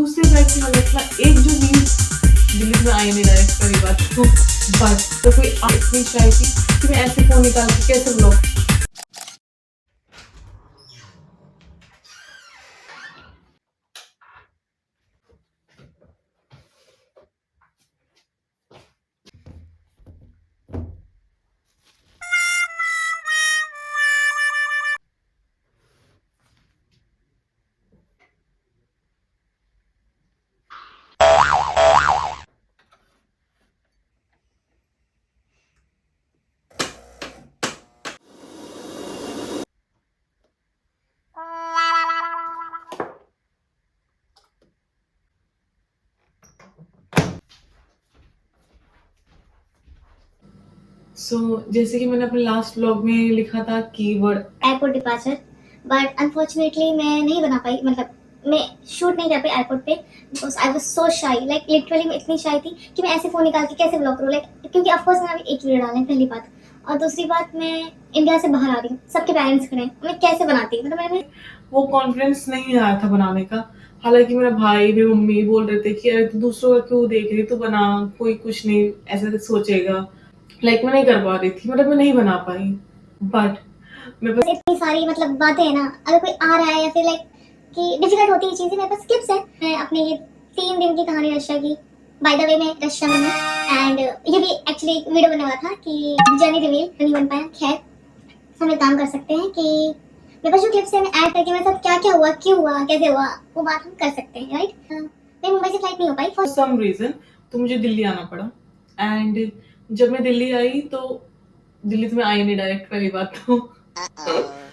दूसरे बैग की हालत में एक जो नींद दिल्ली में आई नहीं डायरेक्ट पहली बात तो बस तो कोई इतनी शायद थी कि मैं ऐसे फोन निकाल के कैसे ब्लॉक। जैसे कि मैंने अपने लास्ट व्लॉग में लिखा था keyword airport departure, but unfortunately मैं नहीं बना पाई, मतलब मैं शूट नहीं कर पाई एयरपोर्ट पे बिकॉज आई वाज सो शाई, लाइक लिटरली मैं इतनी शाई थी कि मैं ऐसे फोन निकाल के कैसे ब्लॉग करूँ, लाइक क्योंकि ऑफकोर्स मैंने अभी एक वीडियो डाला है, पहली बात। और दूसरी बात, मैं इंडिया से बाहर आ रही हूँ, सबके पेरेंट्स खड़े हैं, मैं कैसे बनाती, मतलब मैंने वो कॉन्फिडेंस नहीं आया था बनाने का। हालांकि मेरा भाई भी मम्मी बोल रहे थे कि अरे तू दूसरों का क्यों देख रही, तू बना, कोई कुछ नहीं ऐसा सोचेगा। लाइक मैं नहीं कर पा रही थी, मतलब मैं नहीं बना पाई। बट मैं बस इतनी सारी मतलब बातें हैं ना, अगर कोई आ रहा है या फिर लाइक कि डिफिकल्ट होती है चीजें, मेरे पास क्लिप्स है। मैं अपने ये 3 दिन की कहानी रशिया की, बाय द वे मैं रशिया में हूँ, एंड ये भी एक्चुअली वीडियो बनने वाला था कि जर्नी रिवील नहीं बन पाया। खैर, हम एक काम कर सकते हैं कि मेरे पास जो क्लिप्स है मैं ऐड करके मेरे साथ क्या क्या हुआ, क्यों हुआ, कैसे हुआ, वो बात हम कर सकते हैं, राइट। मैं मुंबई से फ्लाइट नहीं हो पाई फॉर सम रीजन तो मुझे दिल्ली आना पड़ा। एंड जब मैं दिल्ली आई तो दिल्ली तो मैं आई नहीं डायरेक्ट पहली बात तो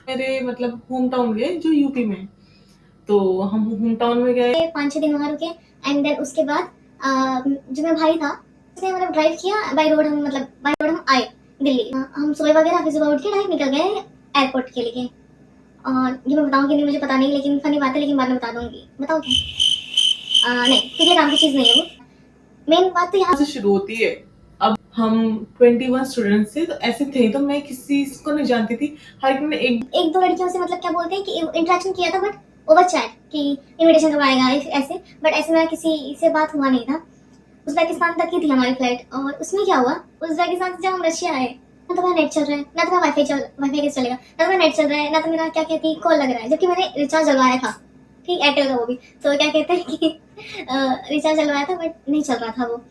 मेरे मतलब होम टाउन गए जो यूपी में। तो हम होम टाउन में गए 5-6 दिन वहाँ रुके, एंड देन उसके बाद जो मेरा भाई था उसने मतलब ड्राइव किया बाय रोड, हम मतलब बाय रोड हम आए दिल्ली। हम सुबह वगैरह फिर सुबह उठ के डायरेक्ट निकल गए एयरपोर्ट के लिए। और ये मैं बताऊंगी नहीं, मुझे पता नहीं, लेकिन फनी बात है, लेकिन बाद में बता दूंगी। बताओ क्या? नहीं, पिछले काम की चीज नहीं है वो। मेन बात तो यहाँ से शुरू होती है। अब हम 21 स्टूडेंट्स थे तो ऐसे थे, तो मैं किसी को नहीं जानती थी। हालांकि मैंने एक दो लड़कियों से मतलब क्या बोलते हैं कि इंटरेक्शन किया था, बट ओवर चैट कि इनविटेशन कब आएगा ऐसे, बट ऐसे मेरा किसी से बात हुआ नहीं था। उज़्बेकिस्तान तक की थी हमारी फ्लाइट, और उसमें क्या हुआ, उज़्बेकिस्तान से जब हम रशिया आए, ना तो मेरा नेट चल रहा है, ना तो मेरा वाईफाई कैसे चलेगा, ना तो मेरा नेट चल रहा है, ना तो मेरा क्या कहती है कॉल लग रहा है, जबकि मैंने रिचार्ज लगवाया था, ठीक एयरटेल का वो भी। तो क्या कहते हैं कि रिचार्ज लगवाया था बट नहीं चल रहा था वो,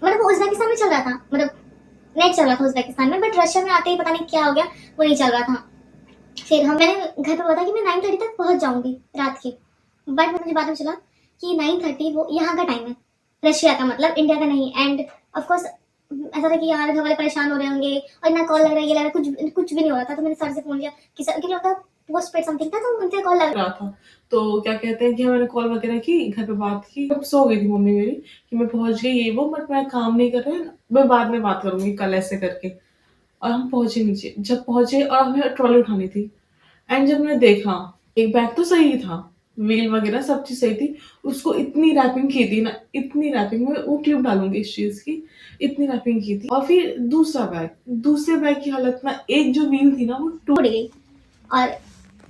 मतलब वो उज़्बेकिस्तान में चल रहा था, मतलब नेट चल रहा था उज़्बेकिस्तान में, बट रशिया में आते ही पता नहीं क्या हो गया, वो नहीं चल रहा था। फिर मैंने घर पे बोला था कि मैं 9:30 तक पहुंच जाऊंगी रात के, बट मुझे बाद में चला कि 9:30 वो यहाँ का टाइम है, रशिया का, मतलब इंडिया का नहीं। एंड ऑफ कोर्स ऐसा था कि यार घर वाले परेशान हो रहे होंगे, और ना कॉल लग रहा है, ये लग रहा है, कुछ भी नहीं हो रहा था। तो मैंने सर से फोन किया कि सर, क्योंकि उनका पोस्ट पेड समथिंग था, तो उनसे कॉल लग रहा था। तो क्या कहते हैं कि मैंने कॉल वगैरह की, घर पे बात की, अब सो गई थी मम्मी मेरी कि मैं पहुंच गई ये वो, बट मैं काम नहीं कर रही, मैं बाद में बात करूंगी कल ऐसे करके। और हम पहुंचे नीचे, जब पहुंचे और हमें ट्रॉली उठानी थी। एंड जब मैंने देखा एक बैग तो सही था, व्हील वगैरह सब चीज सही थी, उसको इतनी रैपिंग की थी ना, इतनी रैपिंग, में वो क्लिप डालूंगी इस चीज की, इतनी रैपिंग की थी। और फिर दूसरे बैग की हालत में एक जो व्हील थी ना वो टूट गई। और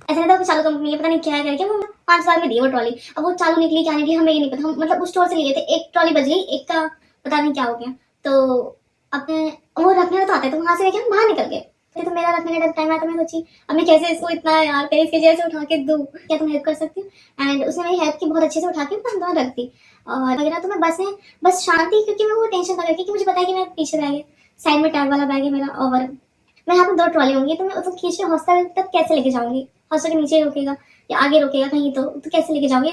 ऐसा नहीं था कि चालू कंपनी है, पता नहीं क्या है करके वो 5 साल में दी वो ट्रॉली। अब वो चालू निकली क्या निकली हमें ये नहीं पता, हम मतलब उस स्टोर से लिए थे, एक ट्रॉली बच गई, एक का पता नहीं क्या हो गया। तो अपने वो रखने का तो आता है, तो वहां से लेके हम बाहर निकल गए। तो मेरा रखने का टाइम आया, तो मैं सोची अब मैं कैसे इसको इतना यार 23 केजी ऐसे उठा के दूं, क्या तुम हेल्प कर सकती हो? एंड उसने मेरी हेल्प की, बहुत अच्छे से उठा के बस रख दी। और वगैरह तो मैं बस में बस शांति, क्योंकि मैं वो टेंशन था करके कि मुझे पता है कि मैं पीछे बैग है, साइड में टैब वाला बैग है मेरा, और मैं यहाँ पे 2 ट्रॉली होंगी, तो मैं उसको खींच के हॉस्टल तक कैसे लेके जाऊंगी? हॉस्टल के नीचे ही रुकेगा या आगे रुकेगा कहीं, तो कैसे लेके जाऊंगी?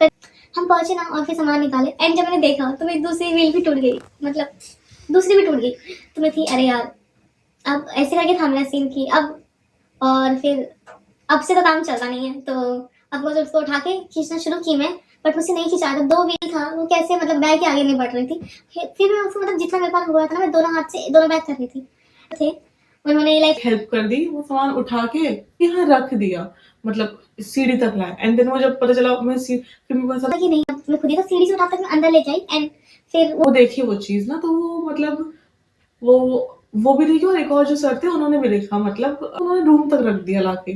फिर हम पहुंचे ना, और फिर सामान निकाले, एंड जब मैंने देखा तो मेरी दूसरी व्हील भी टूट गई, मतलब दूसरी भी टूट गई। तो मैं थी अरे यार, अब ऐसे करके था मेरा सीन की अब, और फिर अब से तो काम चलता नहीं है, तो अब मुझे उसको उठा के खींचना शुरू की मैं, बट मुझसे नहीं खींचा था, 2 व्हील था, वो कैसे मतलब बैग के आगे नहीं बढ़ रही थी। फिर मैं उसको मतलब जितना मेरे पास हुआ था ना, मैं दोनों हाथ से दोनों बैग कर रही थी। थे उन्होंने लाइक हेल्प कर दी, वो सामान उठा के यहाँ रख दिया, मतलब सीढ़ी तक लाया। एंड देन वो जब पता चला मैं फिर मेरे पास कि नहीं, अब मैं खुद ही तो सीढ़ी से उठा तक मैं अंदर लेके आई, एंड फिर वो देखी वो चीज ना, तो वो मतलब वो वो भी देखी, और एक और जो सर थे उन्होंने भी देखा, मतलब उन्होंने रूम तक रख दिया लाके।